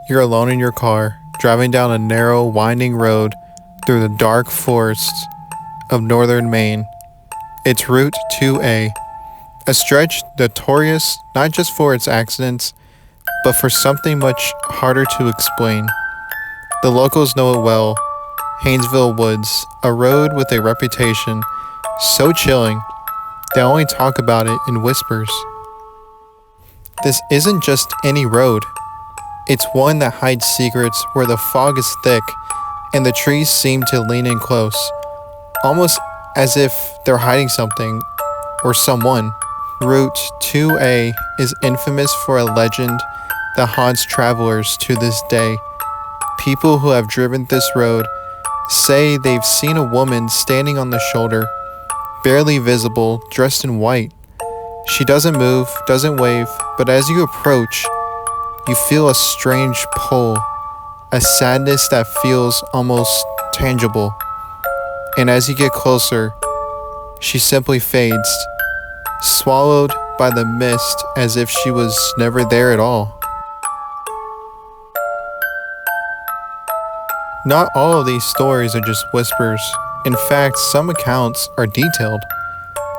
You're alone in your car, driving down a narrow, winding road through the dark forests of northern Maine. It's Route 2A, a stretch notorious not just for its accidents, but for something much harder to explain. The locals know it well. Haynesville Woods, a road with a reputation so chilling they only talk about it in whispers. This isn't just any road. It's one that hides secrets where the fog is thick and the trees seem to lean in close, almost as if they're hiding something or someone. Route 2A is infamous for a legend that haunts travelers to this day. People who have driven this road say they've seen a woman standing on the shoulder, barely visible, dressed in white. She doesn't move, doesn't wave, but as you approach, you feel a strange pull, a sadness that feels almost tangible. And as you get closer, she simply fades, swallowed by the mist as if she was never there at all. Not all of these stories are just whispers. In fact, some accounts are detailed.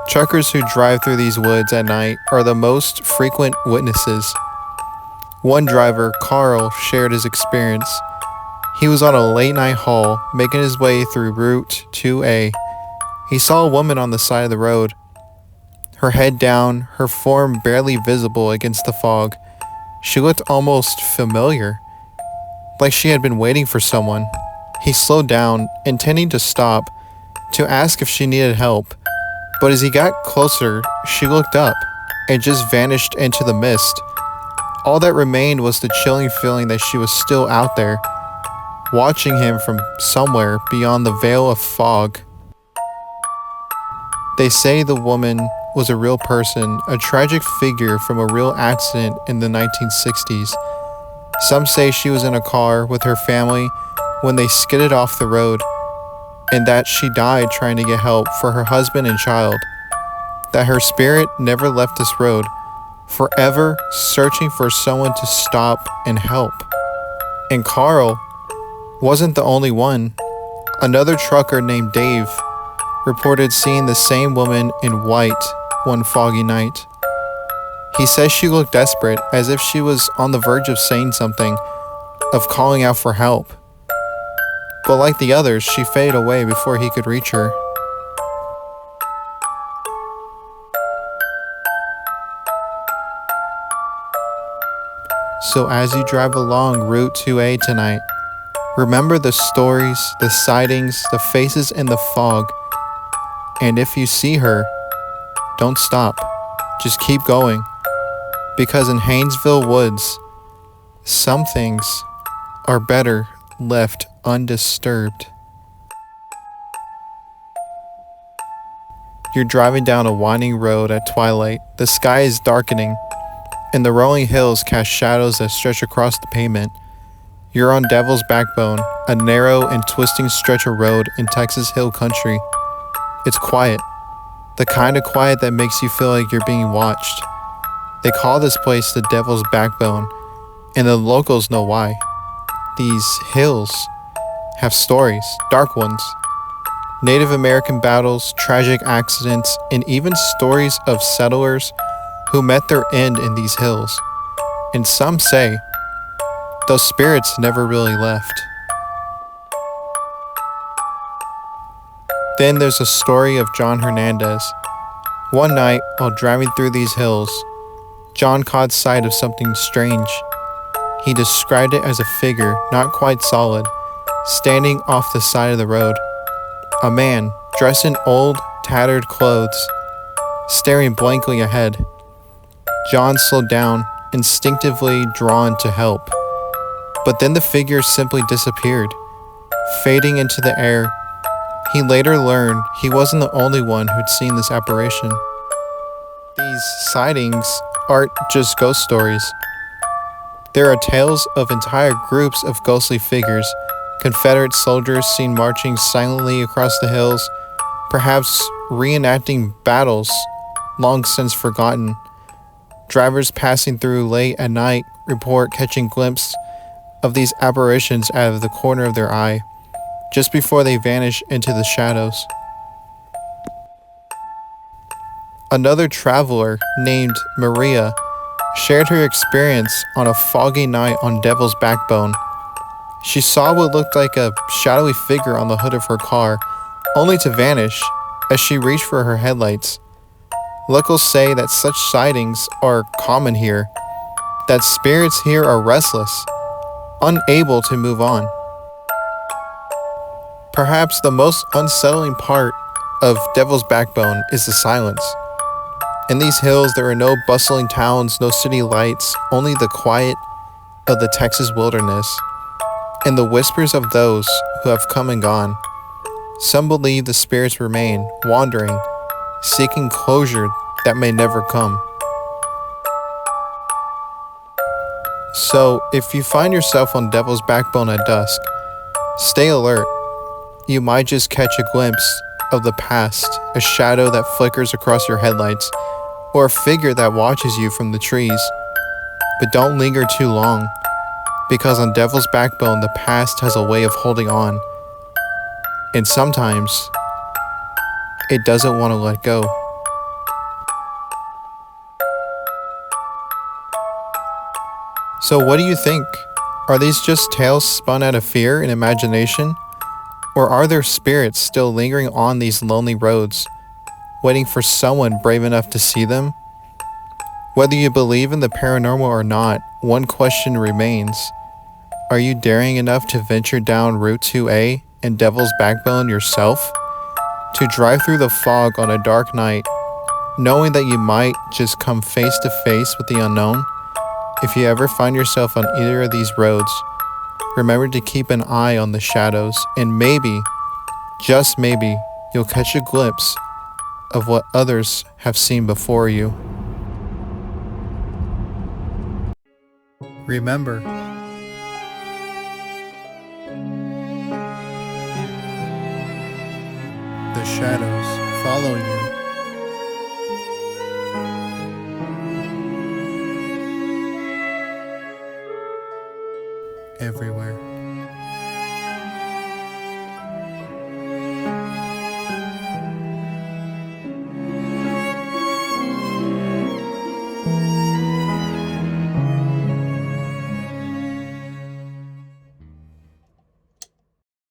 Truckers who drive through these woods at night are the most frequent witnesses. One driver, Carl, shared his experience. He was on a late-night haul, making his way through Route 2A. He saw a woman on the side of the road, her head down, her form barely visible against the fog. She looked almost familiar, like she had been waiting for someone. He slowed down, intending to stop, to ask if she needed help. But as he got closer, she looked up and just vanished into the mist. All that remained was the chilling feeling that she was still out there, watching him from somewhere beyond the veil of fog. They say the woman was a real person, a tragic figure from a real accident in the 1960s. Some say she was in a car with her family when they skidded off the road, and that she died trying to get help for her husband and child. That her spirit never left this road, forever searching for someone to stop and help. And Carl wasn't the only one. Another trucker named Dave reported seeing the same woman in white one foggy night. He says she looked desperate, as if she was on the verge of saying something, of calling out for help. But like the others, she faded away before he could reach her. So as you drive along Route 2A tonight, remember the stories, the sightings, the faces in the fog. And if you see her, don't stop. Just keep going. Because in Haynesville Woods, some things are better left undisturbed. You're driving down a winding road at twilight. The sky is darkening, and the rolling hills cast shadows that stretch across the pavement. You're on Devil's Backbone, a narrow and twisting stretch of road in Texas Hill Country. It's quiet, the kind of quiet that makes you feel like you're being watched. They call this place the Devil's Backbone, and the locals know why. These hills have stories, dark ones. Native American battles, tragic accidents, and even stories of settlers who met their end in these hills. And some say those spirits never really left. Then there's a story of John Hernandez. One night, while driving through these hills, John caught sight of something strange. He described it as a figure, not quite solid, standing off the side of the road. A man, dressed in old, tattered clothes, staring blankly ahead. John slowed down, instinctively drawn to help. But then the figure simply disappeared, fading into the air. He later learned he wasn't the only one who'd seen this apparition. These sightings aren't just ghost stories. There are tales of entire groups of ghostly figures, Confederate soldiers seen marching silently across the hills, perhaps reenacting battles long since forgotten. Drivers passing through late at night report catching glimpses of these apparitions out of the corner of their eye, just before they vanish into the shadows. Another traveler named Maria shared her experience on a foggy night on Devil's Backbone. She saw what looked like a shadowy figure on the hood of her car, only to vanish as she reached for her headlights. Locals say that such sightings are common here, that spirits here are restless, unable to move on. Perhaps the most unsettling part of Devil's Backbone is the silence. In these hills, there are no bustling towns, no city lights, only the quiet of the Texas wilderness and the whispers of those who have come and gone. Some believe the spirits remain, wandering, seeking closure that may never come. So, if you find yourself on Devil's Backbone at dusk, stay alert. You might just catch a glimpse of the past, a shadow that flickers across your headlights, or a figure that watches you from the trees. But don't linger too long, because on Devil's Backbone, the past has a way of holding on. And sometimes, it doesn't want to let go. So what do you think? Are these just tales spun out of fear and imagination? Or are there spirits still lingering on these lonely roads, waiting for someone brave enough to see them? Whether you believe in the paranormal or not, one question remains. Are you daring enough to venture down Route 2A and Devil's Backbone yourself? To drive through the fog on a dark night, knowing that you might just come face to face with the unknown? If you ever find yourself on either of these roads, remember to keep an eye on the shadows, and maybe, just maybe, you'll catch a glimpse of what others have seen before you. Remember, the shadows follow you.